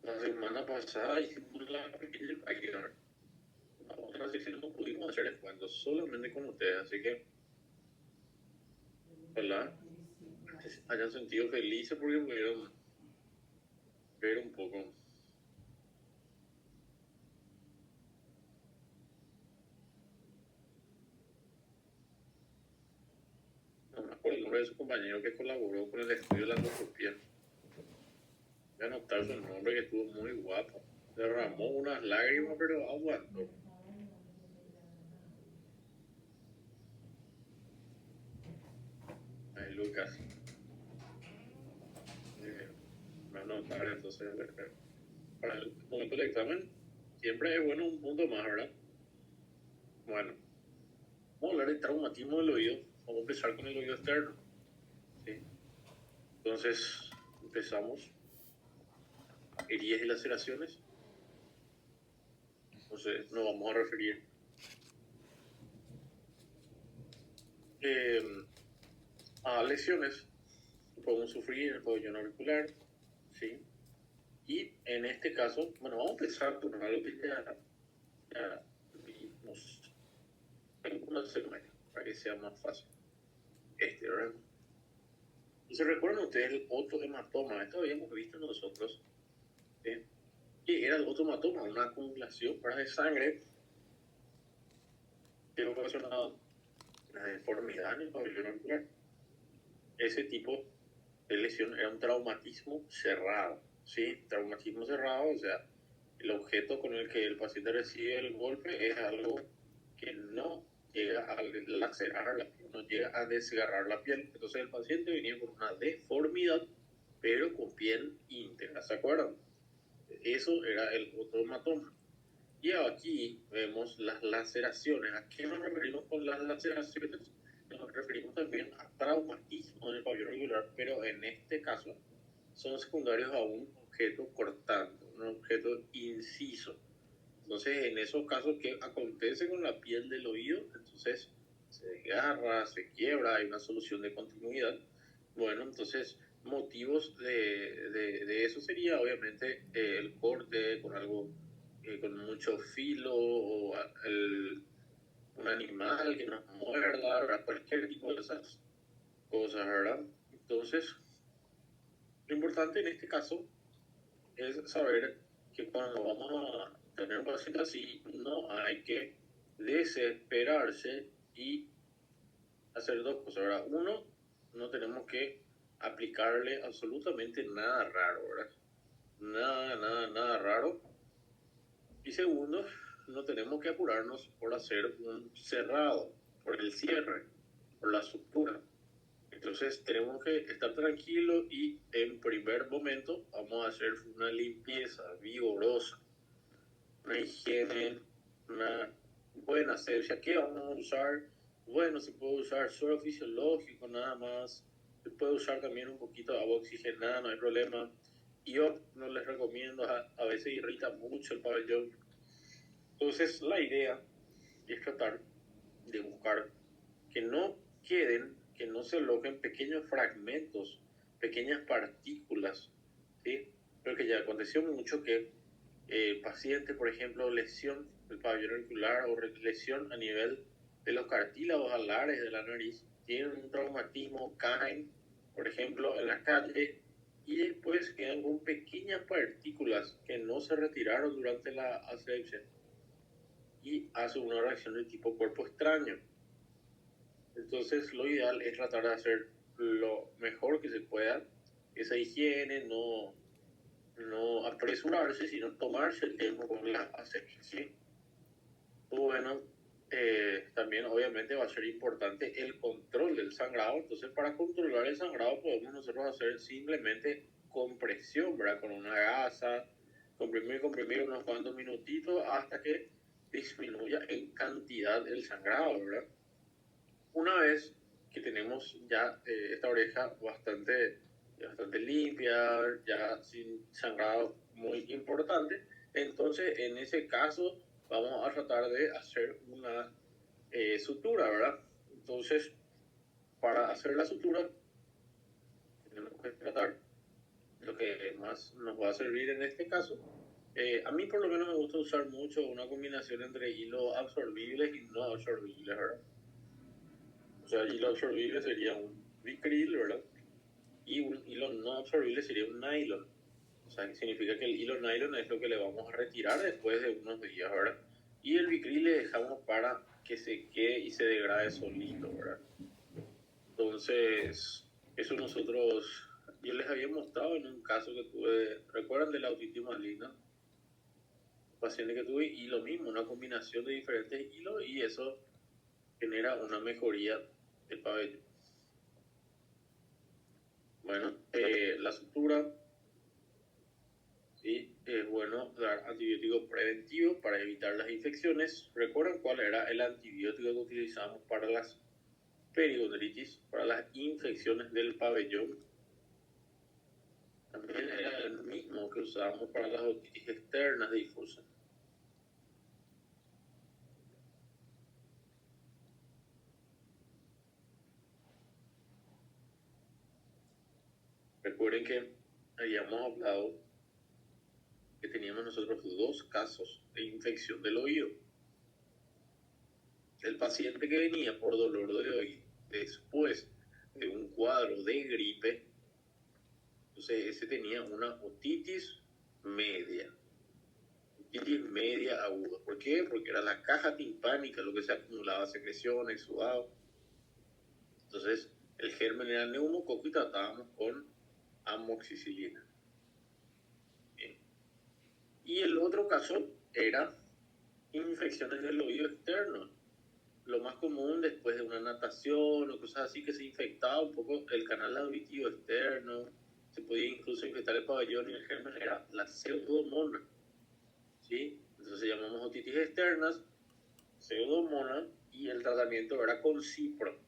La semana pasada hicimos la pequeña práctica. La otra sección no pudimos hacer el cuento solamente con ustedes, así que ojalá hayan sentido felices porque pudieron ver un poco. No me acuerdo el nombre de su compañero que colaboró con el estudio de la endoscopía. Voy a anotar su nombre que estuvo muy guapo. Derramó unas lágrimas, pero aguantó. Ay, Lucas. Voy a anotar entonces. Para el momento del examen, siempre es bueno un punto más, ¿verdad? Bueno, vamos a hablar de traumatismo del oído. Vamos a empezar con el oído externo. ¿Sí? Entonces, empezamos. Heridas y laceraciones. Entonces, nos vamos a referir eh, a lesiones que podemos sufrir en el pabellón auricular. ¿Sí? Y en este caso, bueno, vamos a empezar con algo que ya vimos en una semana, para que sea más fácil. ¿Verdad? Y se recuerdan ustedes el otohematoma, esto habíamos visto nosotros, ¿sí? Que era el otohematoma, una acumulación de sangre que ocasionaba una deformidad en el pabellón auricular. Ese tipo de lesión era un traumatismo cerrado, ¿sí? Traumatismo cerrado, o sea, el objeto con el que el paciente recibe el golpe es algo que no llega a lacerar la piel, no llega a desgarrar la piel. Entonces el paciente venía con una deformidad, pero con piel íntegra, ¿se acuerdan? Eso era el otohematoma. Y aquí vemos las laceraciones. ¿A qué nos referimos con las laceraciones? Nos referimos también a traumatismo en el pabellón auricular, pero en este caso son secundarios a un objeto cortante, un objeto inciso. Entonces, en esos casos, ¿qué acontece con la piel del oído? Entonces, se desgarra, se quiebra, hay una solución de continuidad. Bueno, entonces, motivos de eso sería obviamente el corte con algo, con mucho filo, o un animal que nos muerda, ¿verdad? Cualquier tipo de esas cosas, ¿verdad? Entonces, lo importante en este caso es saber que cuando vamos a tener un paciente así, no hay que desesperarse y hacer dos cosas, ¿verdad? Uno, no tenemos que aplicarle absolutamente nada raro, ¿verdad? Nada raro. Y segundo, no tenemos que apurarnos por hacer un cerrado, por el cierre, por la sutura. Entonces tenemos que estar tranquilos y en primer momento vamos a hacer una limpieza vigorosa, una higiene, una buena asepsia. ¿Qué vamos a usar? Bueno, se puede usar suero fisiológico nada más, se puede usar también un poquito de agua oxigenada, no hay problema. Yo no les recomiendo, a veces irrita mucho el pabellón. Entonces la idea es tratar de buscar que no queden, que no se alojen pequeños fragmentos, pequeñas partículas, ¿sí? Pero que ya aconteció mucho que pacientes, por ejemplo, lesión del pabellón auricular o lesión a nivel de los cartílagos alares de la nariz, tienen un traumatismo, caen, por ejemplo, en la calle y después quedan con pequeñas partículas que no se retiraron durante la asepsia y hacen una reacción de tipo cuerpo extraño. Entonces, lo ideal es tratar de hacer lo mejor que se pueda, esa higiene, no apresurarse, sino tomarse el tiempo con la asepsia, ¿sí? Bueno, también obviamente va a ser importante el control del sangrado. Entonces, para controlar el sangrado podemos nosotros hacer simplemente compresión, ¿verdad? Con una gasa, comprimir unos cuantos minutitos hasta que disminuya en cantidad el sangrado, ¿verdad? Una vez que tenemos ya esta oreja bastante limpia, ya sin sangrado muy importante, entonces en ese caso vamos a tratar de hacer una sutura, ¿verdad? Entonces, para hacer la sutura, tenemos que tratar lo que más nos va a servir en este caso. A mí por lo menos me gusta usar mucho una combinación entre hilos absorbibles y no absorbibles, ¿verdad? O sea, hilo absorbible sería un Vicryl, ¿verdad? Y un hilo no absorbible sería un nylon. O sea, que significa que el hilo nylon es lo que le vamos a retirar después de unos días, ¿verdad? Y el Vicryl le dejamos para que se quede y se degrade solito, ¿verdad? Entonces, eso nosotros, yo les había mostrado en un caso que tuve, ¿recuerdan de la otitis maligna? Paciente que tuve, y lo mismo, una combinación de diferentes hilos, y eso genera una mejoría del pabellón. Bueno, la sutura, ¿sí? Es bueno dar antibiótico preventivo para evitar las infecciones. ¿Recuerdan cuál era el antibiótico que utilizamos para las periodontititis, para las infecciones del pabellón? También era el mismo que usábamos para las otitis externas difusas. Recuerden que habíamos hablado que teníamos nosotros dos casos de infección del oído. El paciente que venía por dolor de oído después de un cuadro de gripe, entonces ese tenía una otitis media aguda. ¿Por qué? Porque era la caja timpánica lo que se acumulaba, secreción, exudado. Entonces el germen era neumococo y tratábamos con amoxicilina. Bien. Y el otro caso era infecciones del oído externo. Lo más común después de una natación o cosas así, que se infectaba un poco el canal auditivo externo, se podía incluso infectar el pabellón, y el germen era la pseudomonas, ¿sí? Entonces llamamos otitis externas, pseudomonas, y el tratamiento era con cipro.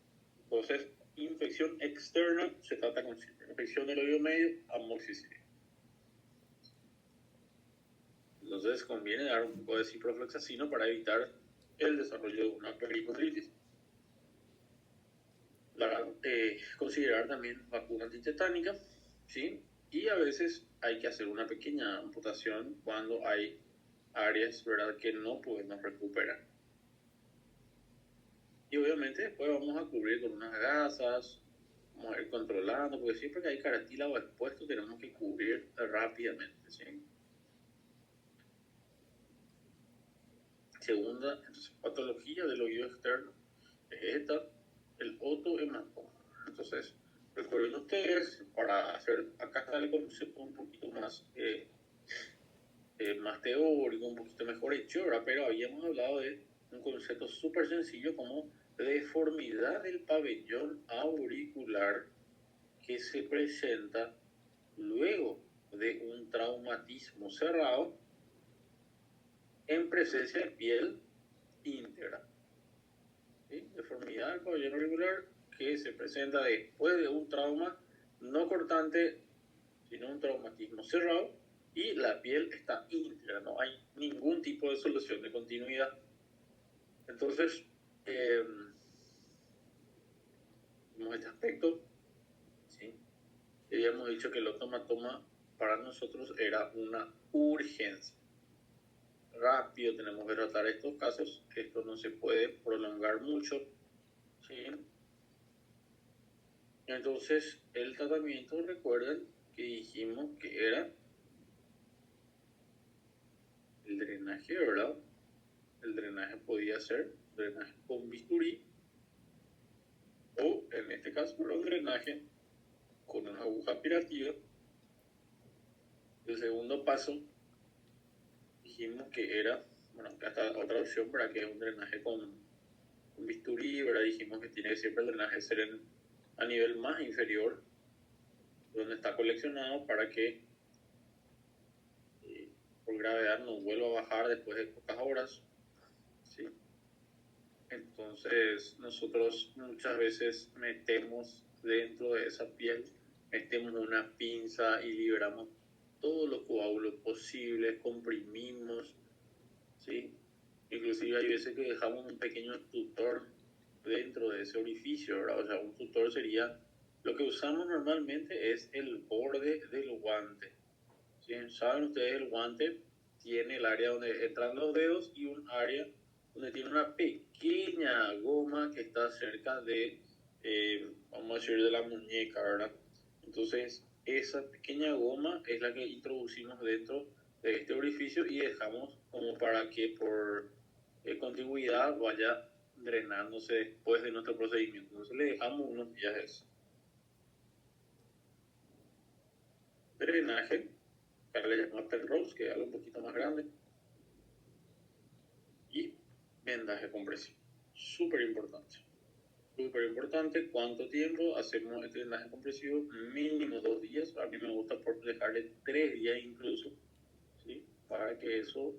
Entonces, infección externa se trata con cipro. Infección del oído medio, amoxicilina. Entonces conviene dar un poco de ciprofloxacino para evitar el desarrollo de una pericondritis. Considerar también vacuna antitetánica, ¿sí? Y a veces hay que hacer una pequeña amputación cuando hay áreas, ¿verdad?, que no podemos recuperar. Y obviamente después vamos a cubrir con unas gasas, vamos a ir controlando, porque siempre que hay cartílago expuesto tenemos que cubrir rápidamente, ¿sí? Segunda, entonces, patología del oído externo es esta, el otohematoma. Entonces, recuerden ustedes, para hacer, acá está el concepto un poquito más, más teórico, un poquito mejor hecho, ¿verdad? Pero habíamos hablado de un concepto súper sencillo como deformidad del pabellón auricular que se presenta luego de un traumatismo cerrado en presencia de piel íntegra. ¿Sí? Deformidad del pabellón auricular que se presenta después de un trauma no cortante, sino un traumatismo cerrado, y la piel está íntegra, no hay ningún tipo de solución de continuidad. Entonces, vemos este aspecto, ¿sí? Habíamos dicho que el otomatoma para nosotros era una urgencia. Rápido tenemos que tratar estos casos, esto no se puede prolongar mucho, ¿sí? Entonces, el tratamiento, recuerden que dijimos que era el drenaje, ¿verdad? El drenaje podía ser drenaje con bisturí, o en este caso era un drenaje con una aguja aspirativa. El segundo paso dijimos que era, bueno, acá está otra opción, para que es un drenaje con bisturí, ¿verdad? Dijimos que tiene que siempre el drenaje ser a nivel más inferior, donde está coleccionado, para que por gravedad no vuelva a bajar después de pocas horas, ¿sí? Entonces nosotros muchas veces metemos dentro de esa piel, metemos una pinza y liberamos todos los coágulos posibles, comprimimos, ¿sí? Inclusive hay veces que dejamos un pequeño tutor dentro de ese orificio, ¿verdad? O sea, un tutor sería Lo que usamos normalmente es el borde del guante. ¿Sí? Saben ustedes, el guante tiene el área donde entran los dedos y un área donde tiene una pequeña goma que está cerca de, vamos a decir, de la muñeca, ¿verdad? Entonces, esa pequeña goma es la que introducimos dentro de este orificio y dejamos como para que por contigüidad vaya drenándose después de nuestro procedimiento. Entonces, le dejamos unos días de eso. Drenaje, acá le llamamos Penrose, que es algo un poquito más grande, y vendaje compresivo. Súper importante. Súper importante. ¿Cuánto tiempo hacemos este vendaje compresivo? Mínimo 2 días. A mí me gusta por dejarle 3 días incluso, ¿sí? Para que eso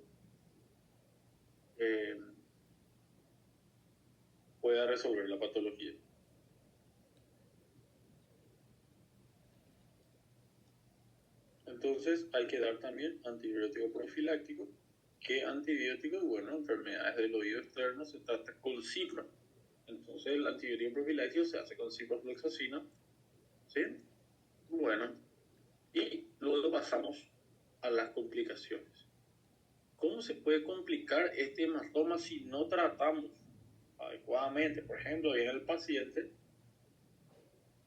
pueda resolver la patología. Entonces hay que dar también antibiótico profiláctico. ¿Qué antibiótico? Bueno, enfermedades del oído externo se trata con cipro. Entonces el antibiótico profiláctico se hace con ciprofloxacina, ¿sí? Bueno, y luego pasamos a las complicaciones. ¿Cómo se puede complicar este hematoma si no tratamos adecuadamente? Por ejemplo, viene el paciente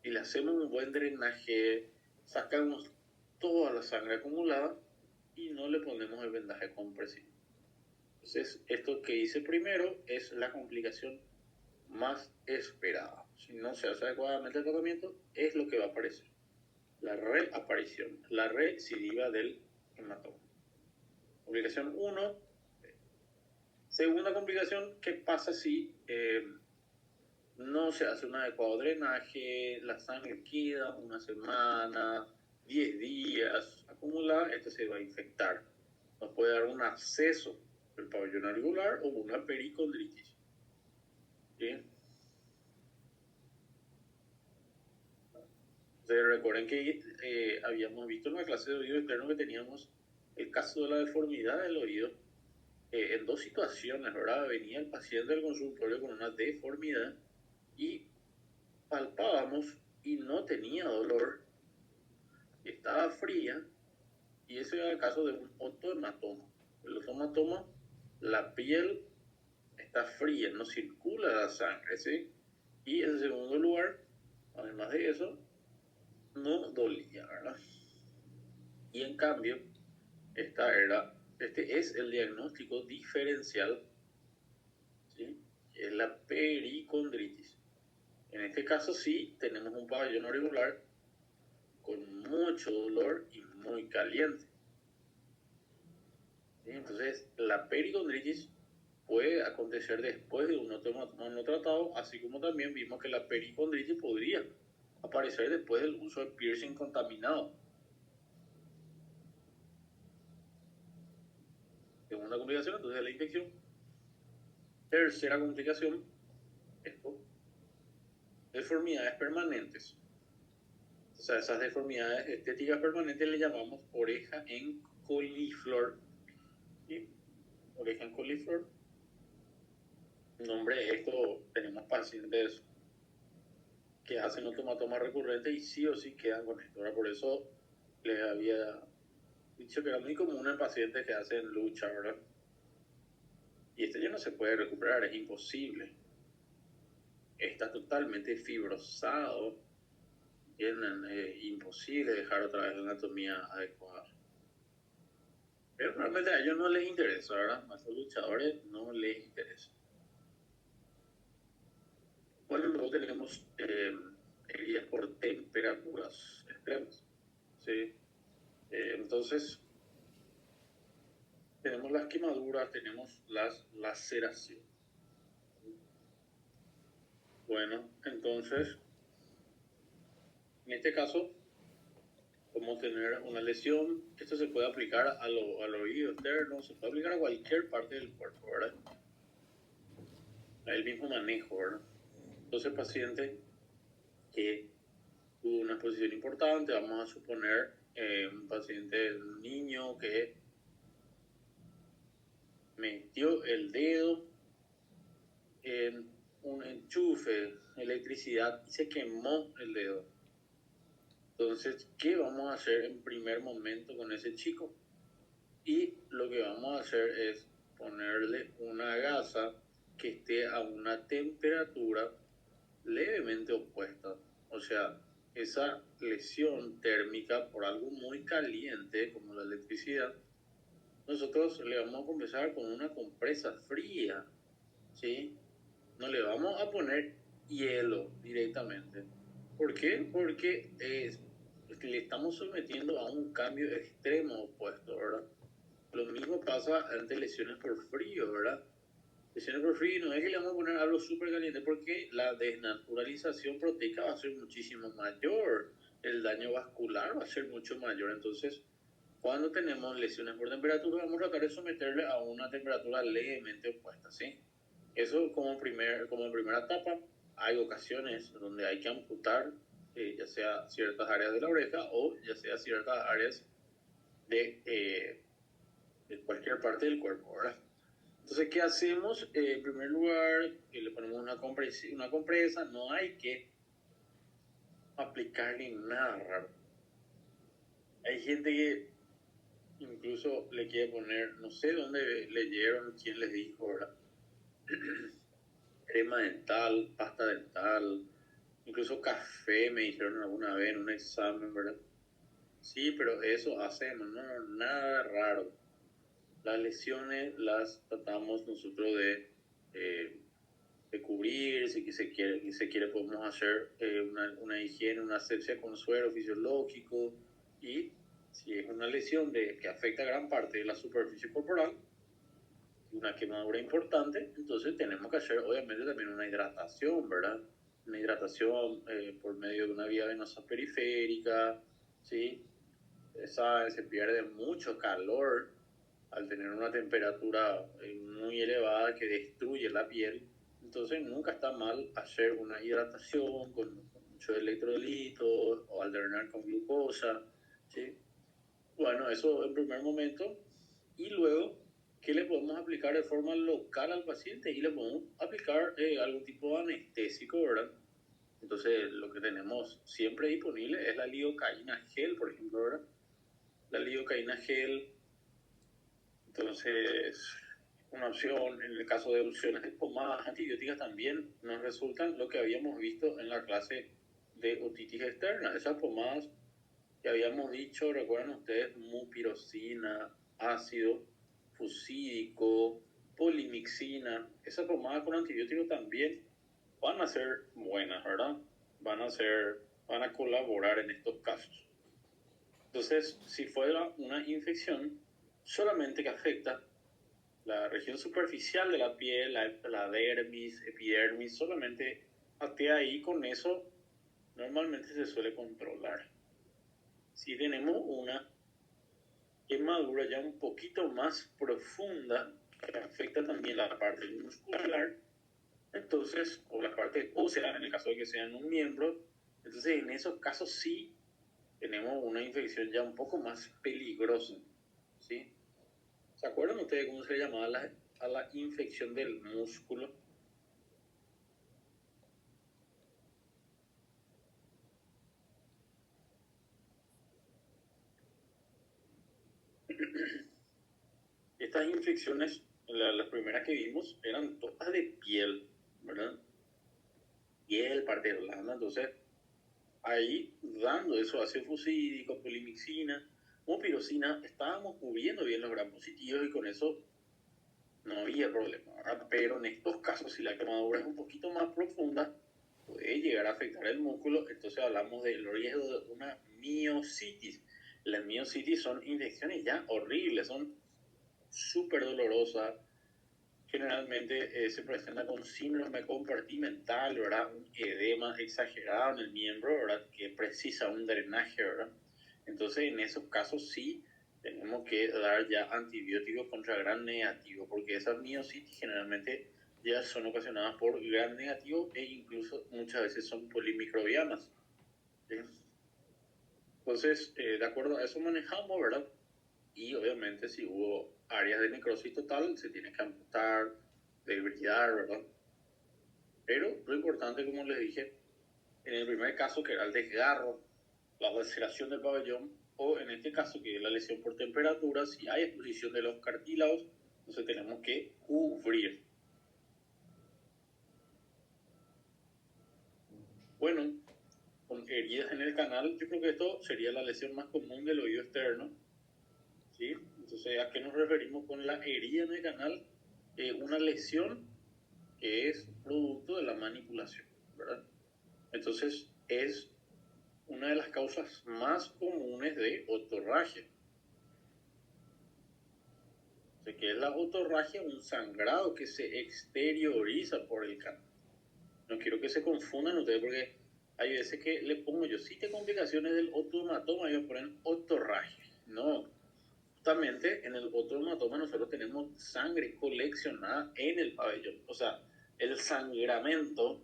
y le hacemos un buen drenaje, sacamos toda la sangre acumulada y no le ponemos el vendaje compresivo. Entonces, esto que hice primero es la complicación más esperada. Si no se hace adecuadamente el tratamiento, es lo que va a aparecer. La reaparición, la recidiva del hematoma. Complicación 1. Segunda complicación, ¿qué pasa si no se hace un adecuado drenaje, la sangre queda una semana, 10 días acumulada? Esto se va a infectar. Nos puede dar un absceso del pabellón auricular o una pericondritis. ¿Sí? Entonces, recuerden que habíamos visto en la clase de oído externo que teníamos el caso de la deformidad del oído en 2 situaciones, ¿verdad? Venía el paciente del consultorio con una deformidad y palpábamos y no tenía dolor, estaba fría, y ese era el caso de un otohematoma. El otohematoma, la piel está fría, no circula la sangre, ¿sí? Y en segundo lugar, además de eso, no dolía, ¿verdad? Y en cambio, este es el diagnóstico diferencial, ¿sí? Es la pericondritis. En este caso sí tenemos un pabellón auricular con mucho dolor y muy caliente. ¿Sí? Entonces, la pericondritis puede acontecer después de un otohematoma no tratado, así como también vimos que la pericondritis podría aparecer después del uso de piercing contaminado. Segunda complicación, entonces, la infección. Tercera complicación, esto, deformidades permanentes. O sea, esas deformidades estéticas permanentes le llamamos oreja en coliflor. ¿Sí? Oreja en coliflor. Nombre, esto tenemos pacientes que hacen otomatoma recurrente y sí o sí quedan con esto. ¿Verdad? Por eso les había dicho que era muy común en pacientes que hacen lucha, ¿verdad? Y este ya no se puede recuperar, es imposible. Está totalmente fibrosado, es imposible dejar otra vez la anatomía adecuada. Pero realmente a ellos no les interesa, ¿verdad? A los luchadores no les interesa. Bueno, luego tenemos heridas por temperaturas extremas, ¿sí? Entonces, tenemos las quemaduras, tenemos las laceraciones. Bueno, entonces, en este caso, como tener una lesión, esto se puede aplicar al oído externo, se puede aplicar a cualquier parte del cuerpo, ¿verdad? El mismo manejo, ¿verdad? Entonces, paciente que tuvo una exposición importante, vamos a suponer un paciente, un niño que metió el dedo en un enchufe, electricidad, y se quemó el dedo. Entonces, ¿qué vamos a hacer en primer momento con ese chico? Y lo que vamos a hacer es ponerle una gasa que esté a una temperatura levemente opuesta. O sea, esa lesión térmica por algo muy caliente como la electricidad, nosotros le vamos a comenzar con una compresa fría, ¿sí? No le vamos a poner hielo directamente. ¿Por qué? Porque le estamos sometiendo a un cambio extremo opuesto, ¿verdad? Lo mismo pasa ante lesiones por frío, ¿verdad? Lesiones por frío no es que le vamos a poner algo súper caliente porque la desnaturalización proteica va a ser muchísimo mayor, el daño vascular va a ser mucho mayor. Entonces, cuando tenemos lesiones por temperatura, vamos a tratar de someterle a una temperatura levemente opuesta, ¿sí? Eso como primera etapa. Hay ocasiones donde hay que amputar, ya sea ciertas áreas de la oreja o ya sea ciertas áreas de cualquier parte del cuerpo, ¿verdad? Entonces, ¿qué hacemos? En primer lugar, le ponemos una compresa, no hay que aplicarle nada raro. Hay gente que incluso le quiere poner, no sé dónde leyeron, quién les dijo, ¿verdad? Crema dental, pasta dental, incluso café, me dijeron alguna vez en un examen, ¿verdad? Sí, pero eso hacemos, no, nada raro. Las lesiones las tratamos nosotros eh, de cubrir, si se quiere podemos hacer una higiene, una asepsia con suero fisiológico, y si es una lesión que afecta gran parte de la superficie corporal, una quemadura importante, entonces tenemos que hacer obviamente también una hidratación, ¿verdad? Una hidratación por medio de una vía venosa periférica, ¿sí? Se pierde mucho calor al tener una temperatura muy elevada que destruye la piel. Entonces nunca está mal hacer una hidratación con muchos electrolitos o alternar con glucosa, ¿sí? Bueno, eso en primer momento. Y luego, ¿qué le podemos aplicar de forma local al paciente? Y le podemos aplicar algún tipo de anestésico, ¿verdad? Entonces, lo que tenemos siempre disponible es la lidocaína gel, por ejemplo, ¿verdad? La lidocaína gel, entonces, una opción. En el caso de opciones de pomadas antibióticas también nos resultan lo que habíamos visto en la clase de otitis externa. Esas pomadas que habíamos dicho, recuerdan ustedes, mupirocina, ácido fucídico, polimixina. Esas pomadas con antibióticos también van a ser buenas, ¿verdad? Van a colaborar en estos casos. Entonces, si fuera una infección solamente que afecta la región superficial de la piel, la dermis, epidermis, solamente hasta ahí, con eso normalmente se suele controlar. Si tenemos una quemadura ya un poquito más profunda, que afecta también la parte muscular, entonces, o la parte ósea, en el caso de que sean un miembro, entonces en esos casos sí tenemos una infección ya un poco más peligrosa, ¿sí? ¿Se acuerdan ustedes cómo se le llamaba a la infección del músculo? Estas infecciones, las primeras que vimos, eran todas de piel, ¿verdad? Piel, parte blanda, entonces ahí dando eso ácido fucídico, polimixina, mupirocina, estábamos cubriendo bien los gram positivos y con eso no había problema, ¿verdad? Pero en estos casos, si la quemadura es un poquito más profunda, puede llegar a afectar el músculo, entonces hablamos del riesgo de una miositis. Las miositis son infecciones ya horribles, son súper dolorosas. Generalmente se presenta con síndrome compartimental, ¿verdad? Un edema exagerado en el miembro, ¿verdad? Que precisa un drenaje, ¿verdad? Entonces, en esos casos sí tenemos que dar ya antibióticos contra gram negativo, porque esas miositis generalmente ya son ocasionadas por gram negativo e incluso muchas veces son polimicrobianas, ¿sí? Entonces, de acuerdo a eso manejamos, ¿verdad? Y obviamente si hubo áreas de necrosis total, se tiene que amputar, debridar, ¿verdad? Pero lo importante, como les dije, en el primer caso, que era el desgarro, la laceración del pabellón, o en este caso, que es la lesión por temperatura, si hay exposición de los cartílagos, entonces tenemos que cubrir. Bueno, con heridas en el canal, yo creo que esto sería la lesión más común del oído externo, ¿sí? Entonces, ¿a qué nos referimos con la herida en el canal? Una lesión que es producto de la manipulación, ¿verdad? Entonces, es una de las causas más comunes de otorragia. Que es la otorragia, un sangrado que se exterioriza por el canal. No quiero que se confundan ustedes, porque hay veces que le pongo yo, si te complicaciones del otomatoma, ellos ponen otorragia. No, justamente en el otomatoma nosotros tenemos sangre coleccionada en el pabellón. O sea, el sangramiento,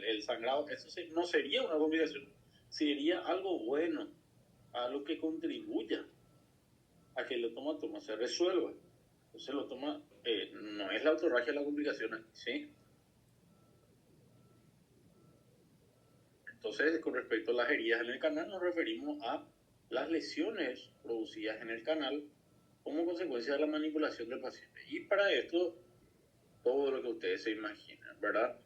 el sangrado, eso no sería una complicación, sería algo bueno, algo que contribuya a que el otomatoma se resuelva. Entonces lo toma, no es la otorragia la complicación, ¿sí? Entonces, con respecto a las heridas en el canal, nos referimos a las lesiones producidas en el canal como consecuencia de la manipulación del paciente. Y para esto, todo lo que ustedes se imaginan, ¿verdad?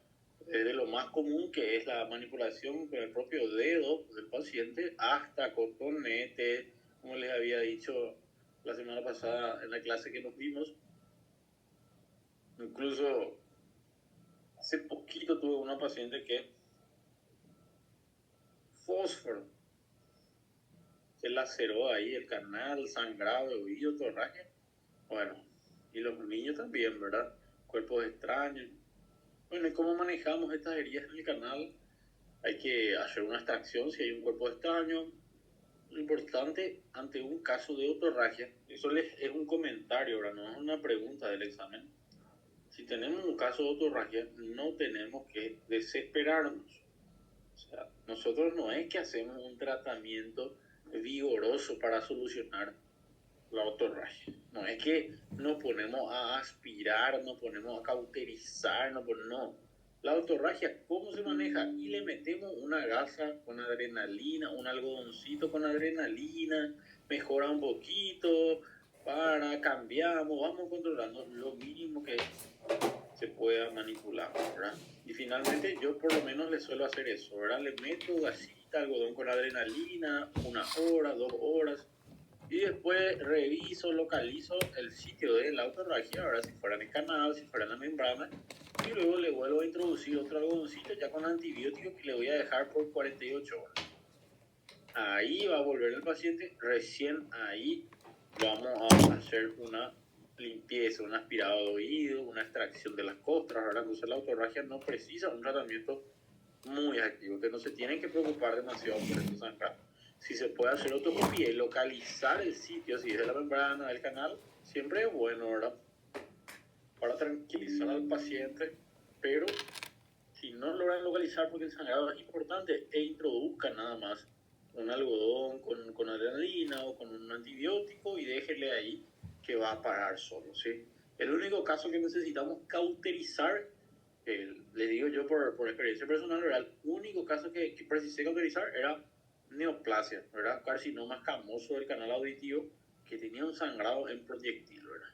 Desde lo más común, que es la manipulación con el propio dedo del paciente, hasta cotonete, como les había dicho la semana pasada en la clase que nos vimos. Incluso hace poquito tuve una paciente que fósforo se laceró ahí el canal, sangrado de oído, torraje. Bueno, y los niños también, ¿verdad? Cuerpos extraños. Bueno, ¿y cómo manejamos estas heridas en el canal? Hay que hacer una extracción si hay un cuerpo extraño. Lo importante ante un caso de otorragia, eso es un comentario, ¿verdad? No es una pregunta del examen. Si tenemos un caso de otorragia, no tenemos que desesperarnos. O sea, nosotros no es que hacemos un tratamiento vigoroso para solucionar la otorragia. No es que nos ponemos a aspirar, nos ponemos a cauterizar, no. La otorragia, ¿cómo se maneja? Y le metemos una gasa con adrenalina, un algodoncito con adrenalina, mejora un poquito, cambiamos, vamos controlando lo mínimo que se pueda manipular, ¿verdad? Y finalmente yo por lo menos le suelo hacer eso, ¿verdad? Le meto gasita, algodón con adrenalina, 1 hora, 2 horas, y después reviso, localizo el sitio de la otorragia, ahora si fuera en el canal, si fuera en la membrana, y luego le vuelvo a introducir otro algodoncito ya con antibióticos que le voy a dejar por 48 horas. Ahí va a volver el paciente, recién ahí vamos a hacer una limpieza, un aspirado de oído, una extracción de las costras, ¿verdad? Entonces la otorragia no precisa un tratamiento muy activo, que no se tienen que preocupar demasiado por estos sangrados. Si se puede hacer otoscopía y localizar el sitio, si es de la membrana, del canal, siempre es bueno, ¿verdad? Para tranquilizar al paciente, pero si no logran localizar porque el sangrado es importante, introduzcan nada más un algodón con adrenalina o con un antibiótico y déjenle ahí que va a parar solo, ¿sí? El único caso que necesitamos cauterizar, les digo yo por experiencia personal, ¿verdad? El único caso que precisé cauterizar era neoplasia, ¿verdad? Carcinoma escamoso del canal auditivo que tenía un sangrado en proyectil, ¿verdad?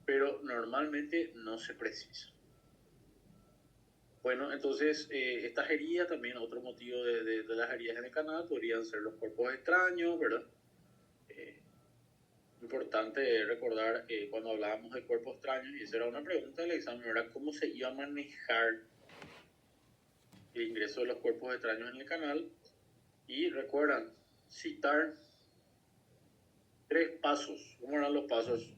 Pero normalmente no se precisa. Bueno, entonces estas heridas también, otro motivo de las heridas en el canal podrían ser los cuerpos extraños, ¿verdad? Importante recordar cuando hablábamos de cuerpos extraños, y esa era una pregunta del examen, ¿verdad? ¿Cómo se iba a manejar el ingreso de los cuerpos extraños en el canal? Y recuerdan citar 3 pasos. ¿Cómo eran los pasos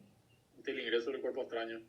del ingreso del cuerpo extraño?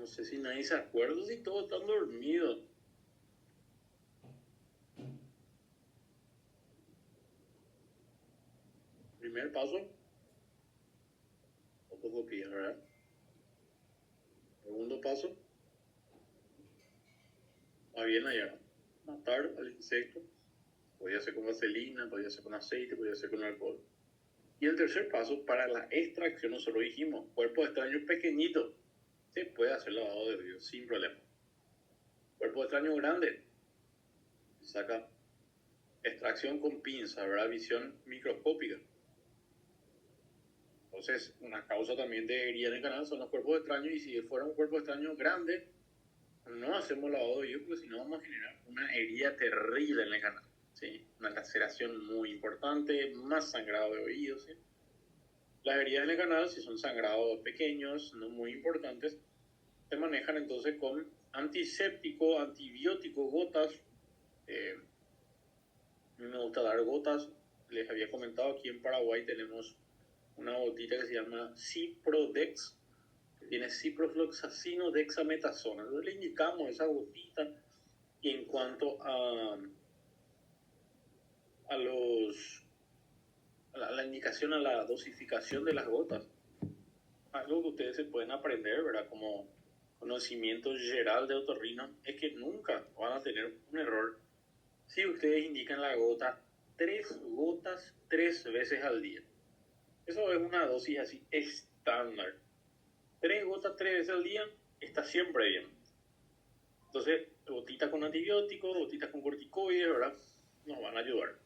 No sé si nadie se acuerda, si todos están dormidos. Primer paso, fotocopia, ¿verdad? Segundo paso, va bien allá. Matar al insecto. Podría ser con vaselina, podría ser con aceite, podría ser con alcohol. Y el tercer paso, para la extracción, nosotros dijimos, cuerpo extraño pequeñito, se puede hacer lavado de vidrio sin problema. Cuerpo extraño grande, saca extracción con pinza, ¿verdad? Visión microscópica. Entonces, una causa también de herida en el canal son los cuerpos extraños, y si fuera un cuerpo extraño grande, no hacemos lavado de vidrio, porque si no vamos a generar una herida terrible en el canal, ¿sí? Una laceración muy importante, más sangrado de oídos, ¿sí? Las heridas en el canal, si son sangrados pequeños, no muy importantes, se manejan entonces con antiséptico, antibiótico, gotas. A mí me gusta dar gotas. Les había comentado, aquí en Paraguay tenemos una gotita que se llama Ciprodex, que tiene ciprofloxacino dexametasona. Entonces le indicamos esa gotita. Y en cuanto a la indicación, a la dosificación de las gotas, algo que ustedes se pueden aprender, ¿verdad? Como conocimiento general de otorrino, es que nunca van a tener un error si ustedes indican la gota 3 gotas 3 veces al día. Eso es una dosis así estándar. 3 gotas 3 veces al día está siempre bien. Entonces, gotitas con antibióticos, gotitas con corticoides, ¿verdad? Nos van a ayudar.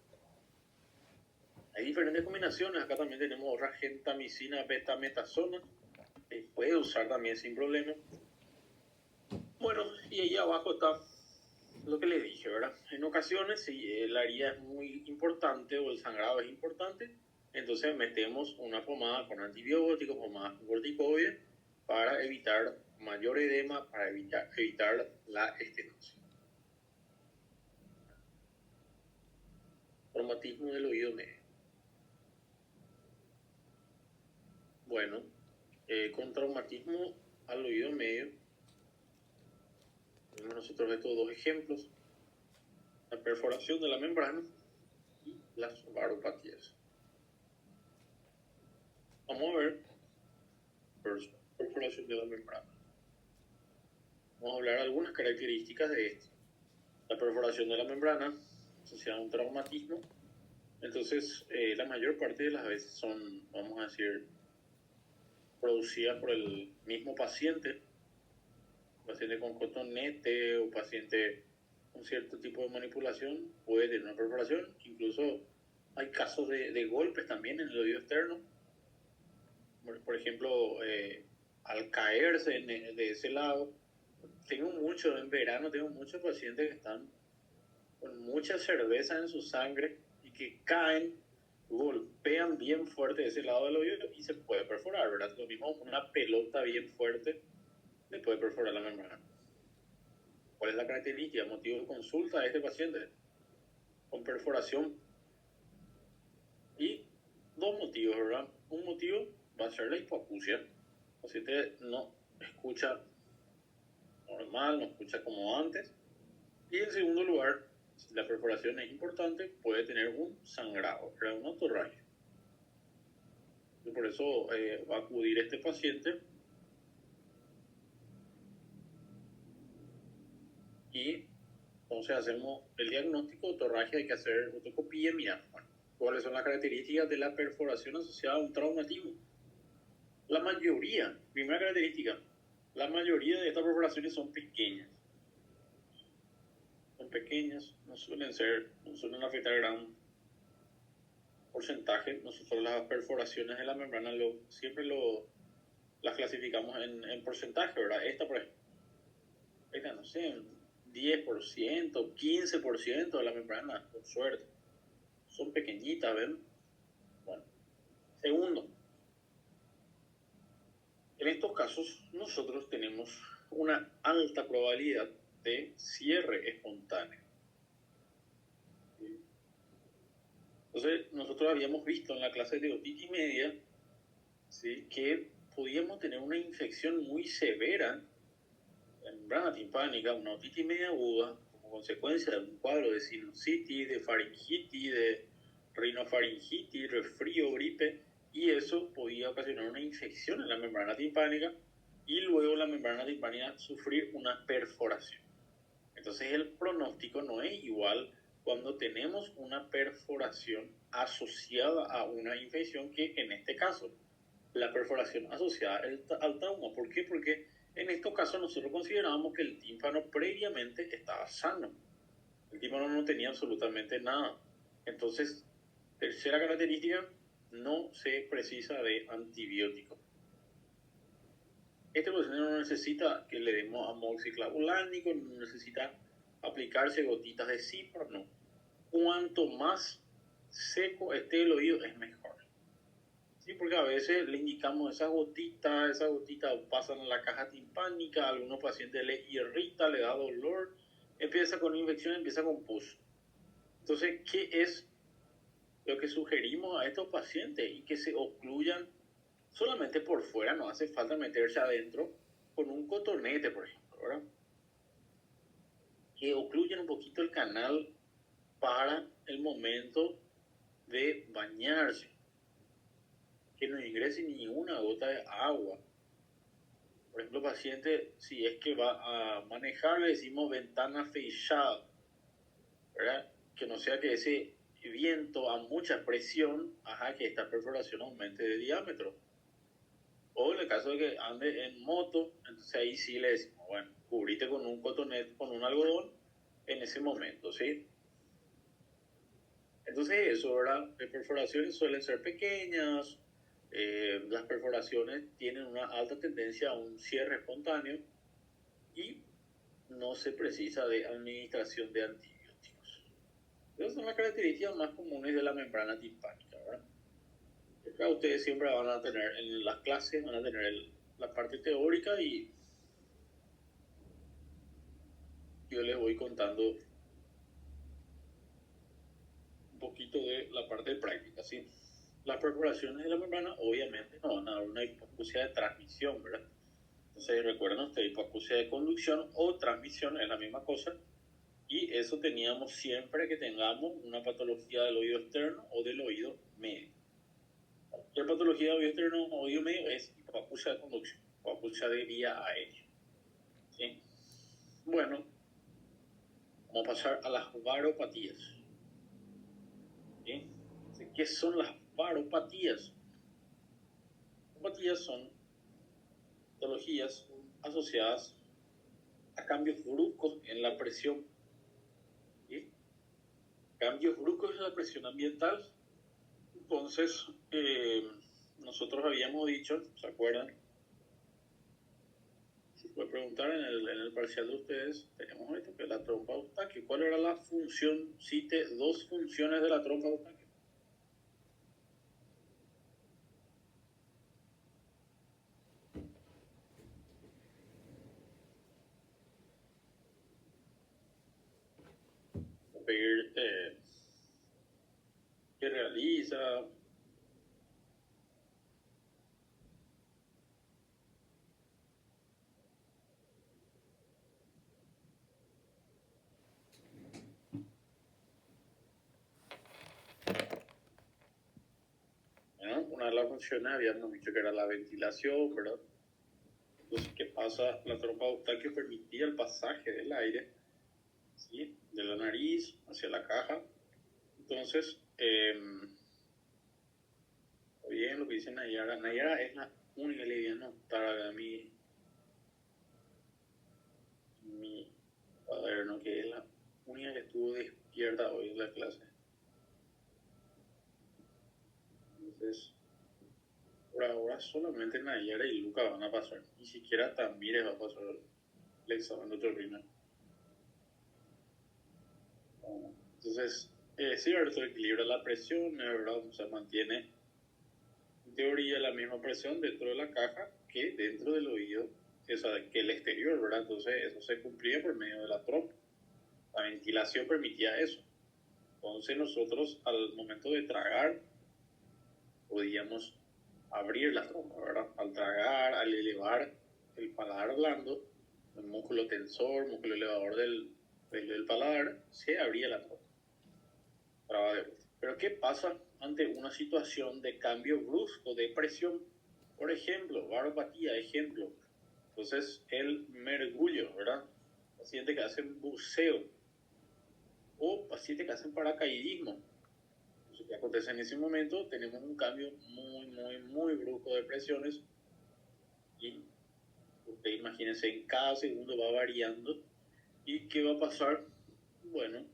Hay diferentes combinaciones. Acá también tenemos gentamicina, betametasona. Se puede usar también sin problema. Bueno, y ahí abajo está lo que les dije, ¿verdad? En ocasiones, si la herida es muy importante o el sangrado es importante, entonces metemos una pomada con antibióticos, pomada con corticoides, para evitar mayor edema, para evitar la estenosis. Traumatismo del oído medio. Bueno, con traumatismo al oído medio, tenemos nosotros estos dos ejemplos: la perforación de la membrana y las varopatías. Vamos a ver perforación de la membrana. Vamos a hablar de algunas características de esto. La perforación de la membrana asociada a un traumatismo. Entonces, la mayor parte de las veces son, vamos a decir, producidas por el mismo paciente con cotonete o paciente con cierto tipo de manipulación puede tener una perforación. Incluso hay casos de golpes también en el oído externo. Por ejemplo, al caerse de ese lado. En verano tengo muchos pacientes que están con mucha cerveza en su sangre y que caen, golpean bien fuerte de ese lado del oído y se puede perforar, ¿verdad? Lo mismo, una pelota bien fuerte le puede perforar la membrana. ¿Cuál es la característica? Motivo de consulta de este paciente con perforación. Y dos motivos, ¿verdad? Un motivo va a ser la hipoacusia. El paciente no escucha normal, no escucha como antes. Y en segundo lugar, si la perforación es importante, puede tener un sangrado, una otorragia. Y por eso va a acudir este paciente y entonces hacemos el diagnóstico de otorragia. Hay que hacer otoscopía y mirar, bueno, cuáles son las características de la perforación asociada a un traumatismo. La mayoría, primera característica, la mayoría de estas perforaciones son pequeñas. Son pequeñas, no suelen afectar gran porcentaje. Nosotros las perforaciones de la membrana siempre las clasificamos en porcentaje, ¿verdad? Esta, por ejemplo, no sé, 10%, 15% de la membrana, con suerte. Son pequeñitas, ¿ven? Bueno, segundo, en estos casos nosotros tenemos una alta probabilidad de cierre espontáneo. Entonces, nosotros habíamos visto en la clase de otitis media, ¿sí?, que podíamos tener una infección muy severa La membrana timpánica, una otitis media aguda, como consecuencia de un cuadro de sinusitis, de faringitis, de rinofaringitis, resfrío, gripe, y eso podía ocasionar una infección en la membrana timpánica y luego la membrana timpánica sufrir una perforación. Entonces el pronóstico no es igual cuando tenemos una perforación asociada a una infección que en este caso la perforación asociada al trauma. ¿Por qué? Porque en estos casos nosotros considerábamos que el tímpano previamente estaba sano. El tímpano no tenía absolutamente nada. Entonces, tercera característica, no se precisa de antibiótico. Este paciente no necesita que le demos amoxiclavulánico, no necesita aplicarse gotitas de cipro, no. Cuanto más seco esté el oído, es mejor. Sí, porque a veces le indicamos esas gotitas pasan a la caja timpánica, a algunos pacientes les irrita, le da dolor, empieza con infección, empieza con pus. Entonces, ¿qué es lo que sugerimos a estos pacientes? Y que se ocluyan solamente por fuera, no hace falta meterse adentro con un cotonete, por ejemplo, ¿verdad? Que ocluyan un poquito el canal para el momento de bañarse, que no ingrese ni una gota de agua. Por ejemplo, paciente, si es que va a manejar, le decimos ventana fechada, ¿verdad? Que no sea que ese viento a mucha presión haga que esta perforación aumente de diámetro. O en el caso de que ande en moto, entonces ahí sí le decimos, bueno, cubrite con un cotonete, con un algodón en ese momento, ¿sí? Entonces eso, ¿verdad? Las perforaciones suelen ser pequeñas, las perforaciones tienen una alta tendencia a un cierre espontáneo y no se precisa de administración de antibióticos. Esas son las características más comunes de la membrana timpánica, ¿verdad? Acá ustedes siempre van a tener en las clases, van a tener la parte teórica y yo les voy contando un poquito de la parte práctica, ¿sí? Las perforaciones de la membrana obviamente no van a dar una hipoacusia de transmisión, ¿verdad? Entonces recuerden ustedes, hipoacusia de conducción o transmisión es la misma cosa, y eso teníamos siempre que tengamos una patología del oído externo o del oído medio. Cualquier patología del oído externo o oído medio es hipoacusia de conducción, hipoacusia de vía aérea, ¿sí? Bueno, vamos a pasar a las varopatías, ¿sí? ¿Qué son las varopatías? Las varopatías son patologías asociadas a cambios bruscos en la presión, ¿sí? Cambios bruscos en la presión ambiental. Entonces, nosotros habíamos dicho, ¿se acuerdan? Si puede preguntar en el parcial de ustedes, tenemos esto, que es la trompa de Eustaquio. ¿Cuál era la función? Cite dos funciones de la trompa de Eustaquio. Pedir qué realiza. Bueno, una de las funciones habíamos dicho que era la ventilación, ¿verdad? Entonces, ¿qué pasa? La trompa de Eustaquio permitía el pasaje del aire, ¿sí? De la nariz hacia la caja. Entonces, bien lo que dice Nayara. Nayara es la única que le voy a anotar a mi cuaderno, que es la única que estuvo despierta hoy en la clase. Entonces, por ahora solamente Nayara y Luca van a pasar. Ni siquiera Tamires va a pasar el examen de otorrino. Entonces, es cierto, equilibra la presión, ¿verdad? O sea, mantiene en teoría la misma presión dentro de la caja que dentro del oído, o sea, que el exterior, ¿verdad? Entonces, eso se cumplía por medio de la trompa. La ventilación permitía eso. Entonces, nosotros al momento de tragar podíamos abrir la trompa, ¿verdad? Al tragar, al elevar el paladar blando, el músculo tensor, músculo elevador del paladar, se abría la trompa. Pero ¿qué pasa ante una situación de cambio brusco de presión? Por ejemplo, baropatía, ejemplo. Entonces, el mergullo, ¿verdad? Pacientes que hacen buceo o pacientes que hacen paracaidismo. Entonces, ¿qué acontece en ese momento? Tenemos un cambio muy brusco de presiones y usted imagínense, en cada segundo va variando. ¿Y qué va a pasar? Bueno,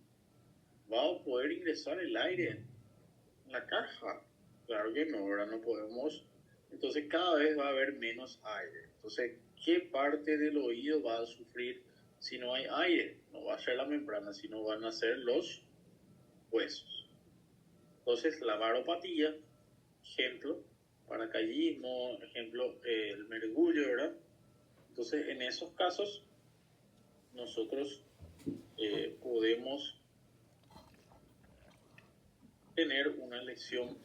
va a poder ingresar el aire en la caja. Claro que no, ahora no podemos. Entonces cada vez va a haber menos aire. Entonces, ¿qué parte del oído va a sufrir si no hay aire? No va a ser la membrana, sino van a ser los huesos. Entonces, la varopatía, ejemplo, paracaidismo, ejemplo, el mergullo, ¿verdad? Entonces, en esos casos, nosotros podemos tener una lesión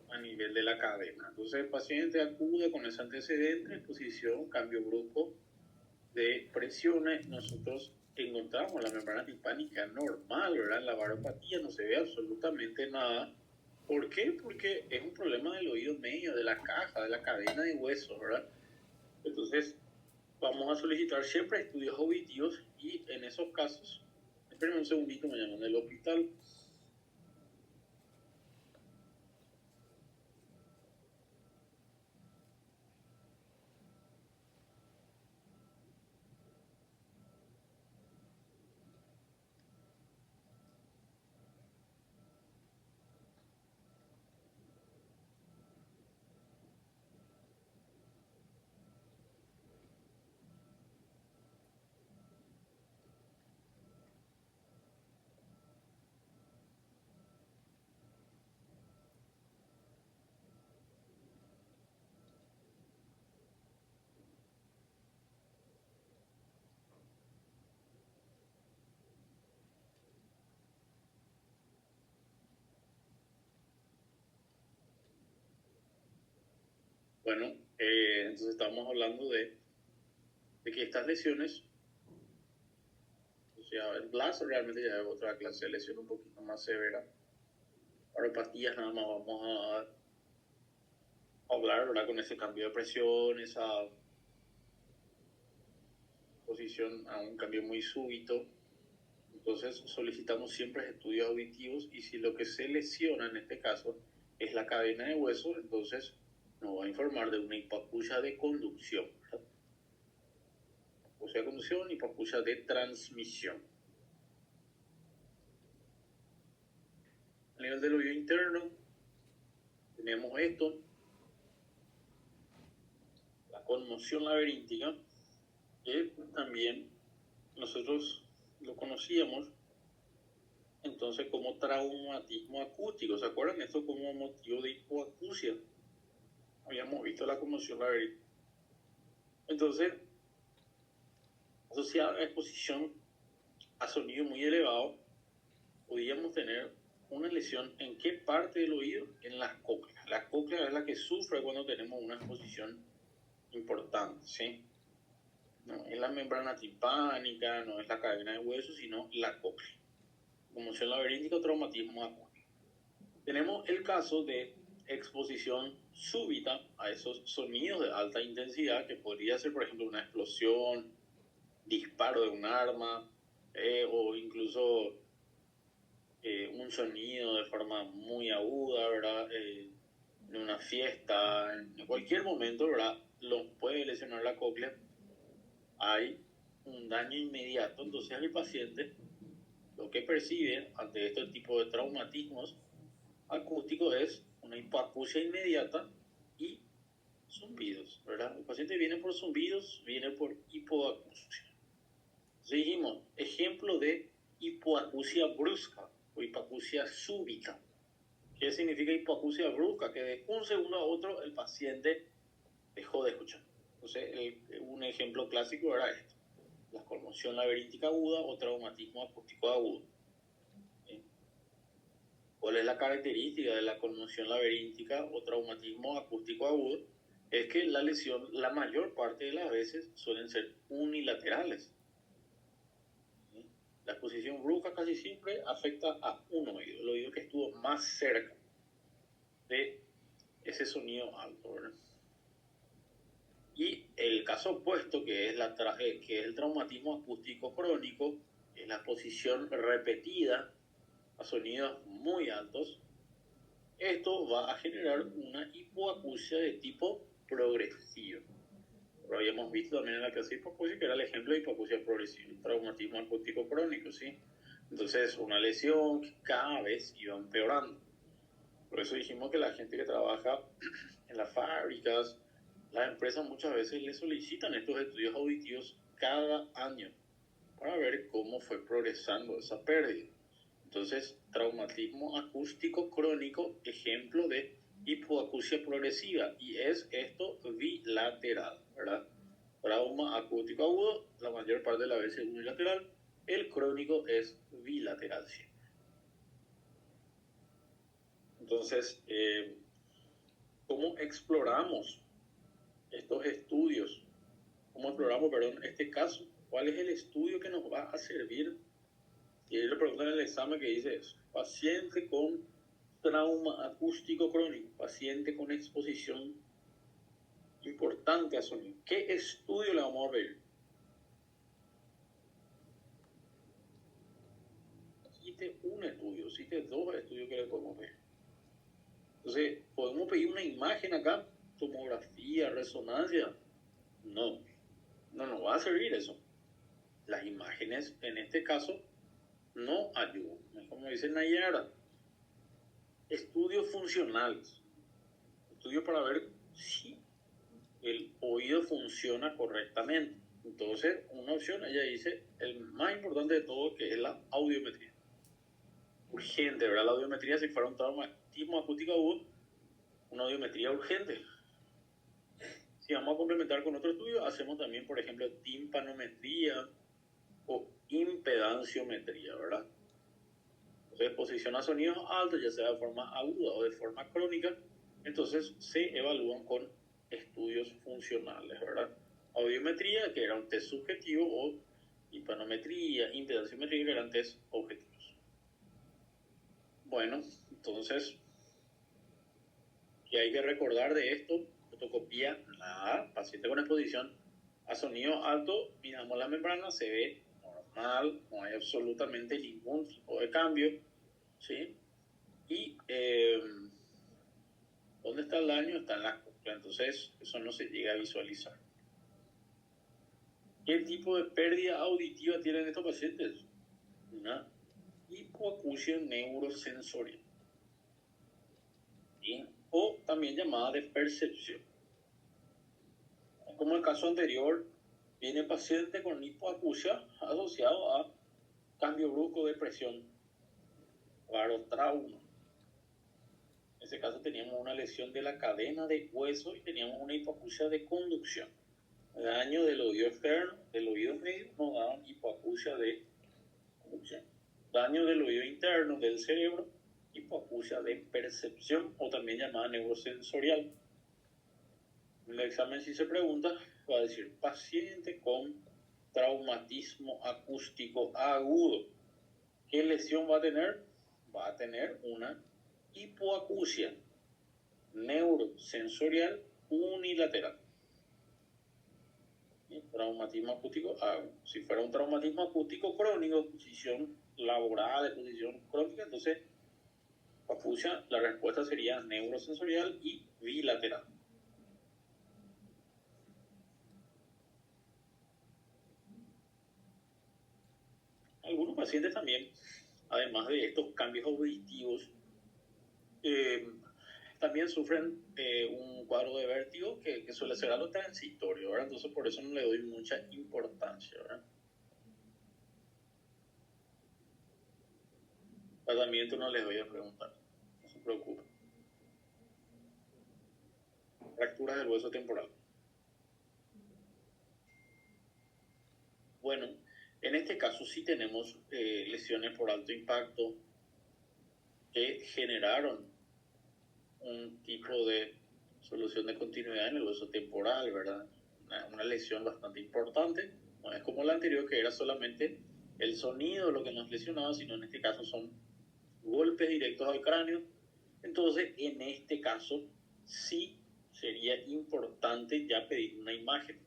a nivel de la cadena. Entonces, el paciente acude con ese antecedente, exposición, cambio brusco de presiones. Nosotros encontramos la membrana timpánica normal, ¿verdad? En la varopatía no se ve absolutamente nada. ¿Por qué? Porque es un problema del oído medio, de la caja, de la cadena de huesos, ¿verdad? Entonces, vamos a solicitar siempre estudios auditivos y en esos casos, espérenme un segundito, me llaman del hospital. Bueno, entonces estamos hablando de que estas lesiones, o sea, el BLAS realmente ya es otra clase de lesión un poquito más severa. Paropatías nada más vamos a hablar, ¿verdad? Con ese cambio de presión, esa posición a un cambio muy súbito. Entonces solicitamos siempre estudios auditivos y si lo que se lesiona en este caso es la cadena de huesos, entonces nos va a informar de una hipoacusia de conducción, ¿verdad? Hipoacusia de conducción, hipoacusia de transmisión. A nivel del oído interno tenemos esto, la conmoción laberíntica, que también nosotros lo conocíamos entonces como traumatismo acústico. ¿Se acuerdan? Esto como motivo de hipoacusia. Habíamos visto la conmoción laberíntica. Entonces, asociada a la exposición a sonido muy elevado, podíamos tener una lesión en qué parte del oído, en las cócleas. La cóclea es la que sufre cuando tenemos una exposición importante, ¿sí? No es la membrana timpánica, no es la cadena de huesos, sino la cóclea. Conmoción laberíntica o traumatismo acústico. Tenemos el caso de exposición súbita a esos sonidos de alta intensidad, que podría ser, por ejemplo, una explosión, disparo de un arma, o incluso un sonido de forma muy aguda, ¿verdad? En una fiesta, en cualquier momento, ¿verdad? Lo puede lesionar la cóclea. Hay un daño inmediato, entonces el paciente lo que percibe ante este tipo de traumatismos acústicos es una hipoacusia inmediata y zumbidos, ¿verdad? El paciente viene por zumbidos, viene por hipoacusia. Seguimos, ejemplo de hipoacusia brusca o hipoacusia súbita. ¿Qué significa hipoacusia brusca? Que de un segundo a otro el paciente dejó de escuchar. Entonces, un ejemplo clásico era esto: la conmoción laberíntica aguda o traumatismo acústico agudo. ¿Cuál es la característica de la conmoción laberíntica o traumatismo acústico agudo? es que la lesión, la mayor parte de las veces, suelen ser unilaterales. La exposición brusca casi siempre afecta a un oído, el oído que estuvo más cerca de ese sonido alto, ¿verdad? Y el caso opuesto, que es, que es el traumatismo acústico crónico, es la exposición repetida a sonidos muy altos. Esto va a generar una hipoacusia de tipo progresivo. Lo habíamos visto también en la clase de hipoacusia, que era el ejemplo de hipoacusia progresiva, traumatismo acústico crónico, ¿sí? Entonces, una lesión que cada vez iba empeorando. Por eso dijimos que la gente que trabaja en las fábricas, las empresas muchas veces le solicitan estos estudios auditivos cada año para ver cómo fue progresando esa pérdida. Entonces, traumatismo acústico crónico, ejemplo de hipoacusia progresiva, y es esto bilateral, ¿verdad? Trauma acústico agudo, la mayor parte de las veces unilateral, el crónico es bilateral siempre. Entonces, ¿cómo exploramos estos estudios? ¿Cómo exploramos, perdón, este caso? ¿Cuál es el estudio que nos va a servir? Y ahí le preguntan en el examen que dice eso. Paciente con trauma acústico crónico, paciente con exposición importante a sonido. ¿Qué estudio le vamos a pedir? Cite un estudio, cite dos estudios que le podemos pedir. Entonces, ¿podemos pedir una imagen acá? ¿Tomografía, resonancia? No, no nos va a servir eso. Las imágenes, en este caso, no ayudan. Como dice Nayara, estudios funcionales. Estudios para ver si el oído funciona correctamente. Entonces, una opción, ella dice, el más importante de todo, que es la audiometría. Urgente, ¿verdad? La audiometría, si fuera un traumatismo acústico agudo, una audiometría urgente. Si vamos a complementar con otro estudio, hacemos también, por ejemplo, timpanometría o impedanciometría, ¿verdad? Entonces, exposición a sonidos altos, ya sea de forma aguda o de forma crónica, entonces se evalúan con estudios funcionales, ¿verdad? Audiometría, que era un test subjetivo, o hispanometría, impedanciometría, que eran test objetivos. Bueno, entonces, ¿qué hay que recordar de esto? Fotocopía, nada. Paciente con exposición a sonido alto, miramos la membrana, se ve normal, no hay absolutamente ningún tipo de cambio, ¿sí? Y ¿dónde está el daño? Está en la cóclea, entonces eso no se llega a visualizar. ¿Qué tipo de pérdida auditiva tienen estos pacientes? Una hipoacusia neurosensorial, ¿sí? O también llamada de percepción. Como el caso anterior, viene paciente con hipoacusia asociado a cambio brusco de presión, barotrauma. En ese caso teníamos una lesión de la cadena de hueso y teníamos una hipoacusia de conducción. Daño del oído externo, del oído medio, nos daban hipoacusia de conducción. Daño del oído interno, del cerebro, hipoacusia de percepción, o también llamada neurosensorial. En el examen, si se pregunta, va a decir paciente con traumatismo acústico agudo. ¿Qué lesión va a tener? Va a tener una hipoacusia neurosensorial unilateral. Traumatismo acústico agudo. Si fuera un traumatismo acústico crónico, exposición laboral, exposición crónica, entonces acusia, la respuesta sería neurosensorial y bilateral. Algunos pacientes también, además de estos cambios auditivos, también sufren un cuadro de vértigo que suele ser algo transitorio, ¿verdad? Entonces por eso no le doy mucha importancia, ¿verdad? Tratamiento no les voy a preguntar, no se preocupen. Fracturas del hueso temporal. Bueno, en este caso sí tenemos lesiones por alto impacto que generaron un tipo de solución de continuidad en el hueso temporal, ¿verdad? Una lesión bastante importante. No es como la anterior, que era solamente el sonido lo que nos lesionaba, sino en este caso son golpes directos al cráneo. Entonces, en este caso, sí sería importante ya pedir una imagen.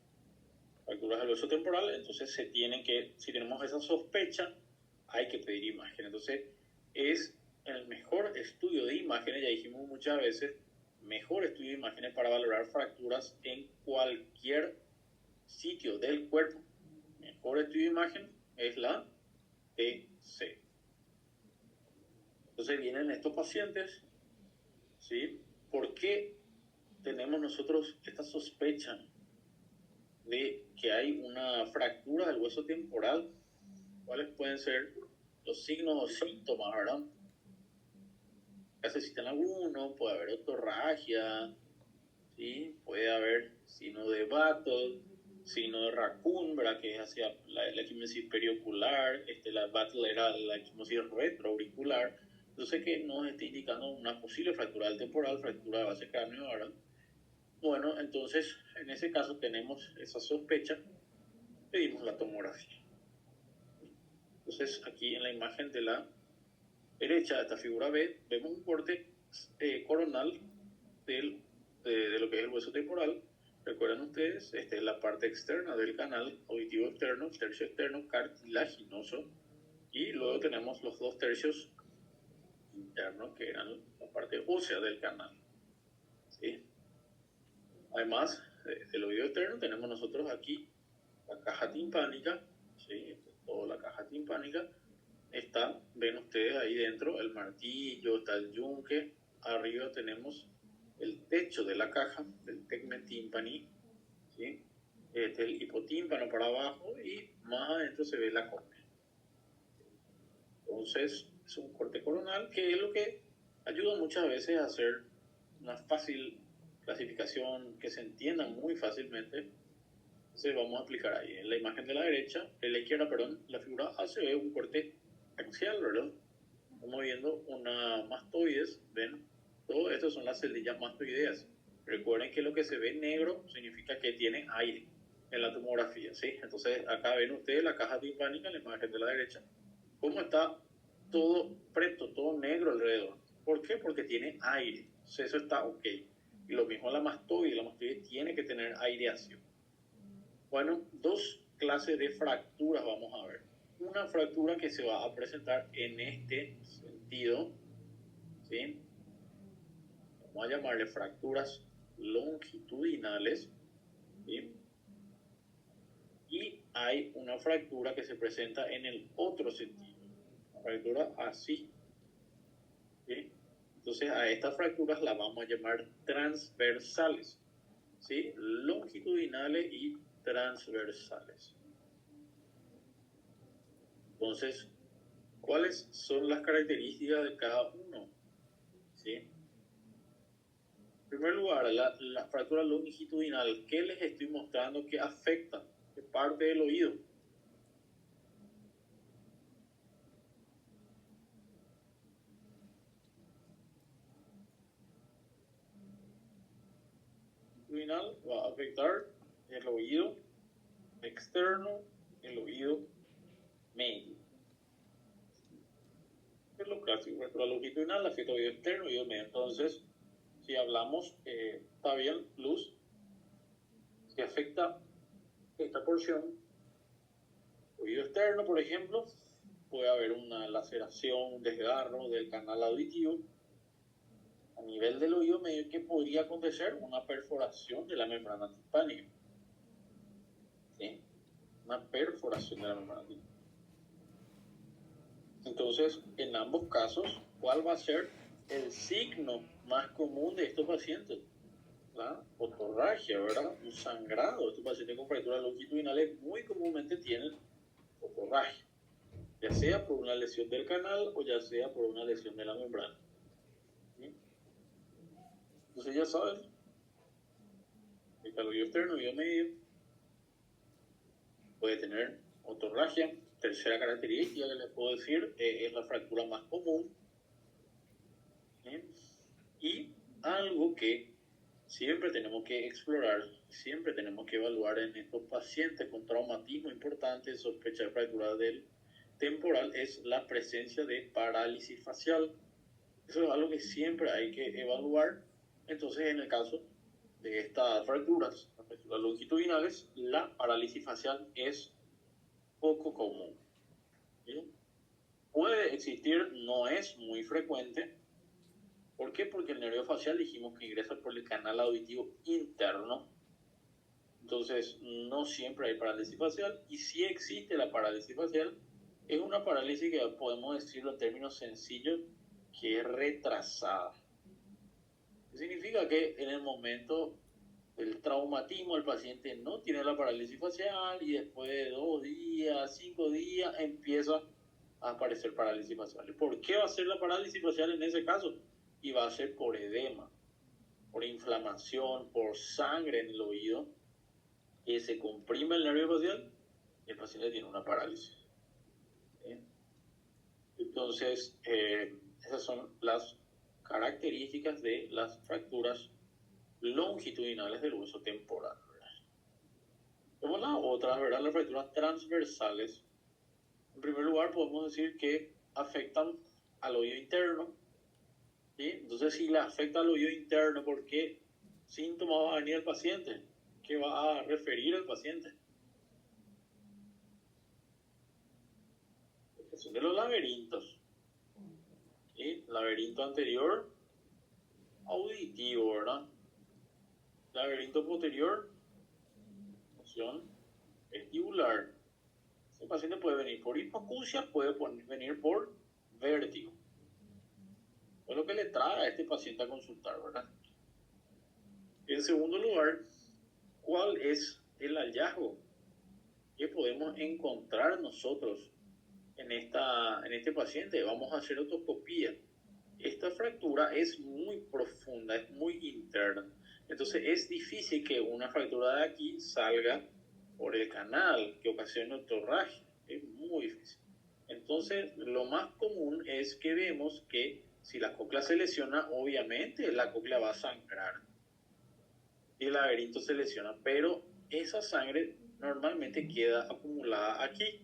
Fracturas del hueso temporal, entonces se tienen que, si tenemos esa sospecha, hay que pedir imagen. Entonces, es el mejor estudio de imágenes, ya dijimos muchas veces, mejor estudio de imágenes para valorar fracturas en cualquier sitio del cuerpo. Mejor estudio de imagen es la TC. Entonces vienen estos pacientes, ¿sí? ¿Por qué tenemos nosotros esta sospecha de que hay una fractura del hueso temporal? ¿Cuáles pueden ser los signos o síntomas, verdad? Necesitan alguno, puede haber otorragia, ¿sí? Puede haber signo de Battle, signo de Raccoon, ¿verdad? Que es hacia la equimosis periocular, la Battle era la equimosis retroauricular. Entonces, que nos está indicando una posible fractura del temporal, fractura de base cráneo, ¿verdad? Bueno, entonces, en ese caso tenemos esa sospecha, pedimos la tomografía. Entonces, aquí en la imagen de la derecha de esta figura B, vemos un corte coronal de lo que es el hueso temporal. Recuerden ustedes, esta es la parte externa del canal auditivo externo, tercio externo cartilaginoso, y luego tenemos los dos tercios internos que eran la parte ósea del canal, ¿sí? Además del oído externo tenemos nosotros aquí la caja timpánica, ¿sí? Toda la caja timpánica. Está, ven ustedes ahí dentro, el martillo, está el yunque, arriba tenemos el techo de la caja, el tegmen timpani, ¿sí? El hipotímpano para abajo, y más adentro se ve la córnea. Entonces, es un corte coronal, que es lo que ayuda muchas veces a hacer una fácil clasificación, que se entienda muy fácilmente. Entonces vamos a aplicar ahí en la imagen de la derecha, en la izquierda, perdón, la figura A, se ve un corte axial, ¿verdad? Estamos viendo una mastoides, ven, todo esto son las celdillas mastoideas. Recuerden que lo que se ve negro significa que tiene aire en la tomografía, ¿sí? Entonces acá ven ustedes la caja timpánica en la imagen de la derecha, cómo está todo preto, todo negro alrededor. ¿Por qué? Porque tiene aire. Entonces eso está ok. Y lo mismo la mastoide tiene que tener aireación. Bueno, dos clases de fracturas vamos a ver. Una fractura que se va a presentar en este sentido, ¿sí? Vamos a llamarle fracturas longitudinales, ¿sí? Y hay una fractura que se presenta en el otro sentido, una fractura así, ¿sí? Entonces a estas fracturas las vamos a llamar transversales, ¿sí? Longitudinales y transversales. Entonces, ¿cuáles son las características de cada uno? ¿Sí? En primer lugar, la fractura longitudinal, ¿qué les estoy mostrando que afecta? ¿Qué parte del oído? Longitudinal va a afectar el oído externo, el oído medio. Es lo clásico, fractura longitudinal afecta el oído externo, oído medio. Entonces, si hablamos, está bien, Luz, si afecta esta porción, oído externo, por ejemplo, puede haber una laceración, un desgarro del canal auditivo. A nivel del oído medio, ¿qué podría acontecer? Una perforación de la membrana timpánica. ¿Sí? Una perforación de la membrana timpánica. Entonces, en ambos casos, ¿cuál va a ser el signo más común de estos pacientes? La otorragia, ¿verdad? Un sangrado. Estos pacientes con fracturas longitudinales muy comúnmente tienen otorragia, ya sea por una lesión del canal o ya sea por una lesión de la membrana. ¿Sí? Entonces ya saben, el oído externo, oído medio, puede tener otorragia. Tercera característica que les puedo decir es la fractura más común. ¿Sí? Y algo que siempre tenemos que explorar, siempre tenemos que evaluar en estos pacientes con traumatismo importante, sospecha de fractura del temporal, es la presencia de parálisis facial. Eso es algo que siempre hay que evaluar. Entonces, en el caso de estas fracturas longitudinales, la parálisis facial es poco común. ¿Sí? Puede existir, no es muy frecuente. ¿Por qué? Porque el nervio facial dijimos que ingresa por el canal auditivo interno. Entonces, no siempre hay parálisis facial. Y si existe la parálisis facial, es una parálisis que podemos decirlo en términos sencillos, que es retrasada. Significa que en el momento del traumatismo el paciente no tiene la parálisis facial y después de 2 días, 5 días empieza a aparecer parálisis facial. ¿Por qué va a ser la parálisis facial en ese caso? Y va a ser por edema, por inflamación, por sangre en el oído, que se comprime el nervio facial y el paciente tiene una parálisis. Entonces, esas son las características de las fracturas longitudinales del hueso temporal. Como las otras, ¿verdad? Las fracturas transversales. En primer lugar, podemos decir que afectan al oído interno. ¿Sí? Entonces, si le afecta al oído interno, ¿por qué síntomas va a venir el paciente? ¿Qué va a referir el paciente? Son de los laberintos. ¿Sí? Laberinto anterior, auditivo, ¿verdad? Laberinto posterior, función vestibular. El paciente puede venir por hipoacusia, puede venir por vértigo. Es lo que le trae a este paciente a consultar, ¿verdad? En segundo lugar, ¿cuál es el hallazgo que podemos encontrar nosotros en este paciente? Vamos a hacer otoscopía. Esta fractura es muy profunda, es muy interna. Entonces es difícil que una fractura de aquí salga por el canal, que ocasione otorragia. Es muy difícil. Entonces, lo más común es que vemos que si la cóclea se lesiona, obviamente la cóclea va a sangrar. Y el laberinto se lesiona, pero esa sangre normalmente queda acumulada aquí.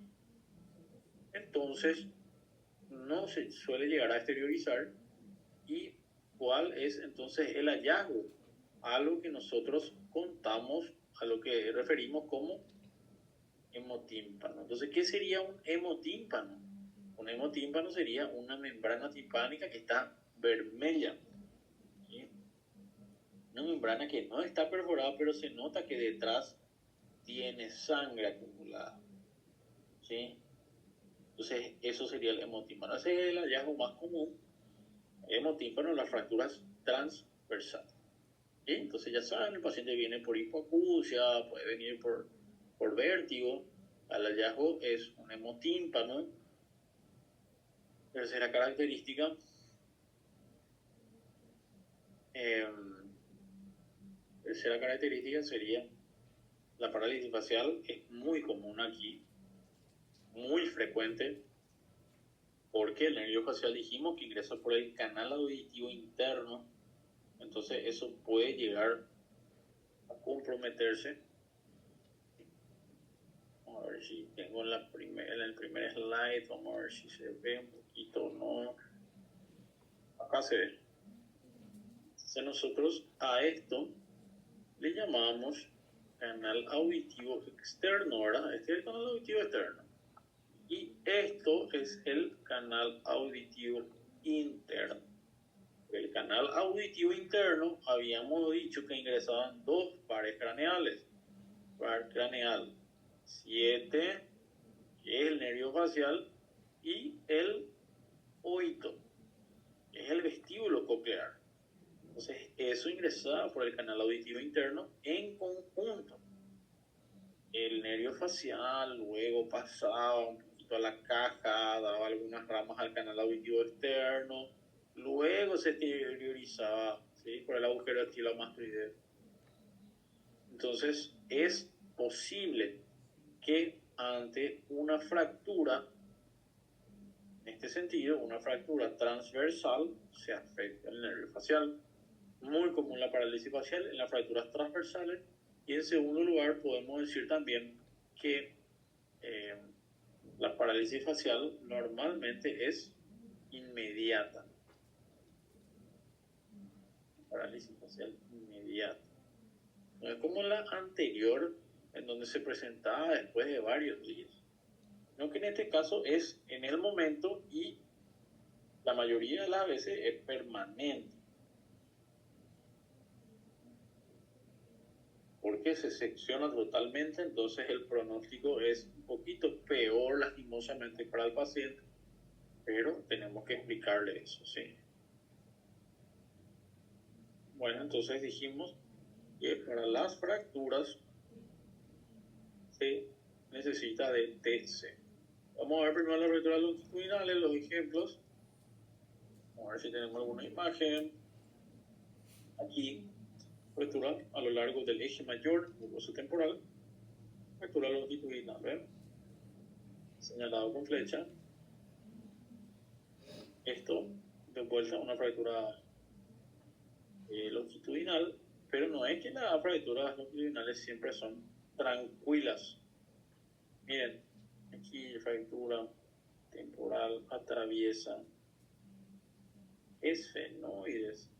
Entonces, no se suele llegar a exteriorizar. ¿Y cuál es entonces el hallazgo? Algo que nosotros contamos, a lo que referimos como hemotímpano. Entonces, ¿qué sería un hemotímpano? Un hemotímpano sería una membrana timpánica que está vermelha. ¿Sí? Una membrana que no está perforada, pero se nota que detrás tiene sangre acumulada. ¿Sí? Entonces, eso sería el hemotímpano. Ese es el hallazgo más común. Hemotímpano en las fracturas transversales. ¿Sí? Entonces, ya saben, el paciente viene por hipoacusia, puede venir por vértigo. El hallazgo es un hemotímpano. Tercera característica, sería la parálisis facial. Es muy común aquí, muy frecuente, porque el nervio facial dijimos que ingresa por el canal auditivo interno. Entonces eso puede llegar a comprometerse. Vamos a ver si tengo en el primer slide, vamos a ver si se ve un poquito o no. Acá se ve. Entonces nosotros a esto le llamamos canal auditivo externo, ¿verdad? Este es el canal auditivo externo. Y esto es el canal auditivo interno. El canal auditivo interno habíamos dicho que ingresaban 2 pares craneales. Par craneal 7, que es el nervio facial, y el oído, que es el vestíbulo coclear. Entonces, eso ingresaba por el canal auditivo interno en conjunto. El nervio facial luego pasaba un poquito a la caja, daba algunas ramas al canal auditivo externo, luego se exteriorizaba, ¿sí?, por el agujero estilomastoideo. Entonces, es posible que ante una fractura, en este sentido, una fractura transversal, se afecte el nervio facial. muy común la parálisis facial en las fracturas transversales. Y en segundo lugar, podemos decir también que la parálisis facial normalmente es inmediata. Parálisis facial inmediata. No es como la anterior, en donde se presentaba después de varios días. No, que en este caso es en el momento y la mayoría de las veces es permanente. Porque se secciona totalmente, entonces el pronóstico es un poquito peor lastimosamente para el paciente, pero tenemos que explicarle eso, ¿sí? Bueno, entonces dijimos que para las fracturas se necesita de TC. Vamos a ver primero las fracturas longitudinales, los ejemplos. Vamos a ver si tenemos alguna imagen. Aquí, fractura a lo largo del eje mayor, mucoso temporal. Fractura longitudinal, ¿ven? Señalado con flecha. Esto, de vuelta, una fractura longitudinal, pero no es que las fracturas longitudinales siempre son tranquilas. Miren, aquí fractura temporal atraviesa esfenoides.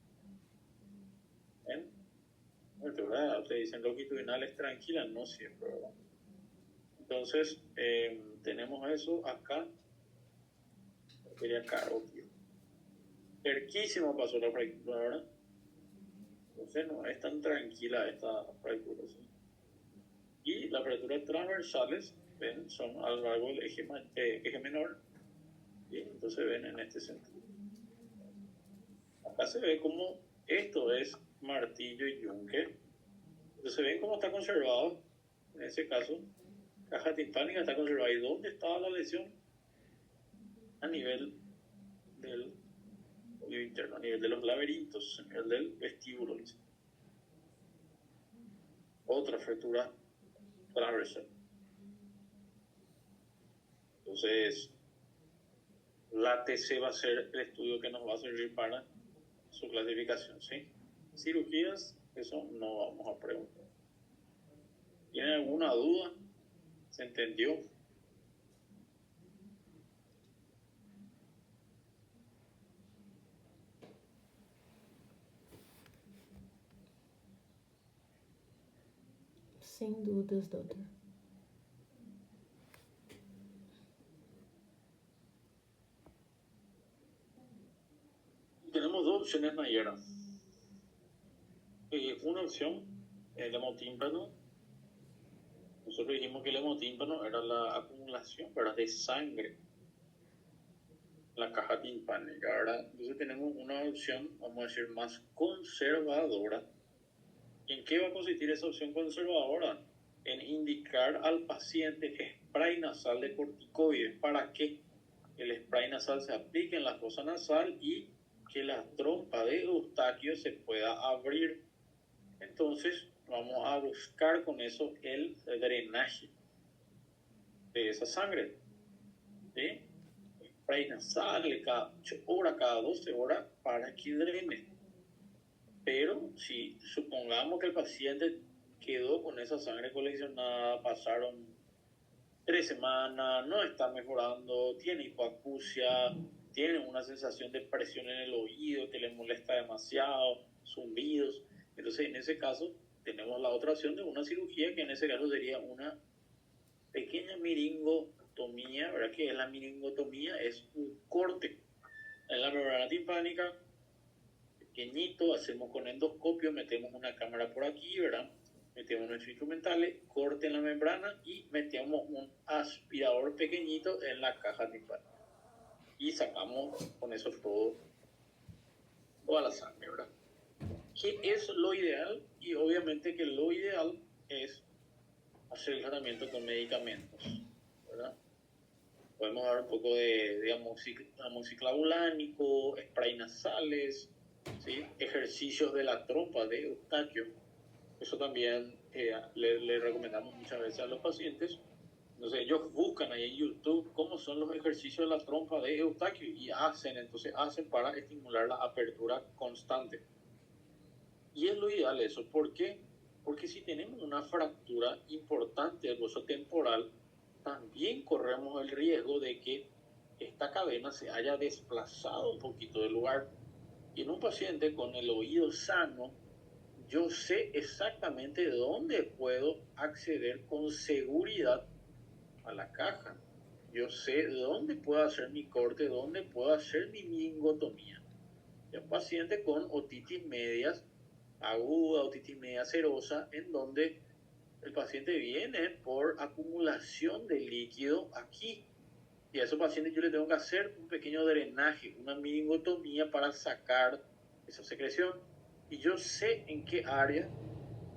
¿Ven? ¿Verdad? Ustedes dicen longitudinales tranquilas, no siempre, ¿verdad? Entonces, tenemos eso acá. Sería carótido. Cerquísimo pasó la fractura, ¿verdad? Entonces no es tan tranquila esta fractura, ¿sí? Y las fracturas transversales, ven, son a lo largo del eje menor, y entonces ven en este sentido. Acá se ve como esto es martillo y yunque. Entonces ven cómo está conservado, en ese caso, caja timpánica está conservada. ¿Y dónde estaba la lesión? A nivel del oído interno, a nivel de los laberintos, a nivel del vestíbulo. Otra fractura transversal. Entonces, la TC va a ser el estudio que nos va a servir para su clasificación, ¿sí? Cirugías, eso no vamos a preguntar. ¿Tienen alguna duda? ¿Se entendió? Sem dúvidas, doutor. Tenemos dos opciones mayores. Una opción, el hemotímpano. Nosotros dijimos que el hemotímpano era la acumulación, ¿verdad?, de sangre en la caja timpánica, ¿verdad? Entonces tenemos una opción, vamos a decir, más conservadora. ¿Y en qué va a consistir esa opción conservadora? En indicar al paciente spray nasal de corticoides. ¿Para qué? El spray nasal se aplique en la fosa nasal y que la trompa de Eustaquio se pueda abrir. Entonces vamos a buscar con eso el drenaje de esa sangre, ¿sí? Spray nasal cada 8 horas, cada 12 horas para que drene. Pero si supongamos que el paciente quedó con esa sangre coleccionada, pasaron 3 semanas, no está mejorando, tiene hipoacusia, tiene una sensación de presión en el oído que le molesta demasiado, zumbidos. Entonces, en ese caso, tenemos la otra opción de una cirugía, que en ese caso sería una pequeña miringotomía, ¿verdad? Que es la miringotomía, es un corte en la membrana timpánica, pequeñito, hacemos con endoscopio, metemos una cámara por aquí, ¿verdad? Metemos nuestros instrumentales, corte en la membrana y metemos un aspirador pequeñito en la caja timpánica. Y sacamos con eso toda la sangre, ¿verdad? ¿Qué es lo ideal? Y obviamente que lo ideal es hacer el tratamiento con medicamentos, ¿verdad? Podemos dar un poco de amoxiclavulánico, spray nasales, ¿sí? Ejercicios de la trompa de Eustaquio. Eso también le recomendamos muchas veces a los pacientes. Entonces ellos buscan ahí en YouTube cómo son los ejercicios de la trompa de Eustaquio y hacen para estimular la apertura constante. Y es lo ideal eso. ¿Por qué? Porque si tenemos una fractura importante del hueso temporal, también corremos el riesgo de que esta cadena se haya desplazado un poquito del lugar. Y en un paciente con el oído sano, yo sé exactamente dónde puedo acceder con seguridad a la caja. Yo sé dónde puedo hacer mi corte, dónde puedo hacer mi mingotomía. Es un paciente con otitis medias aguda, otitis media serosa, en donde el paciente viene por acumulación de líquido aquí. Y a esos pacientes yo le tengo que hacer un pequeño drenaje, una meningotomía para sacar esa secreción. Y yo sé en qué área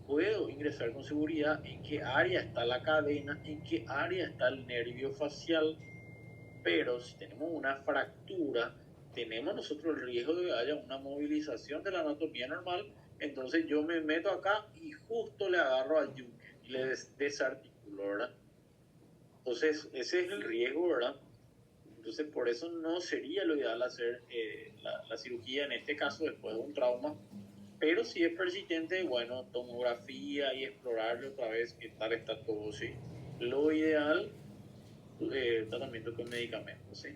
puedo ingresar con seguridad, en qué área está la cadena, en qué área está el nervio facial. Pero si tenemos una fractura, tenemos nosotros el riesgo de que haya una movilización de la anatomía normal, entonces yo me meto acá y justo le agarro al yunque y le desarticulo, ¿verdad? Entonces, ese es el riesgo, ¿verdad? Entonces, por eso no sería lo ideal hacer la cirugía en este caso después de un trauma. Pero si es persistente, bueno, tomografía y explorarlo otra vez, qué tal está todo, ¿sí? Lo ideal, tratamiento con medicamentos, ¿sí?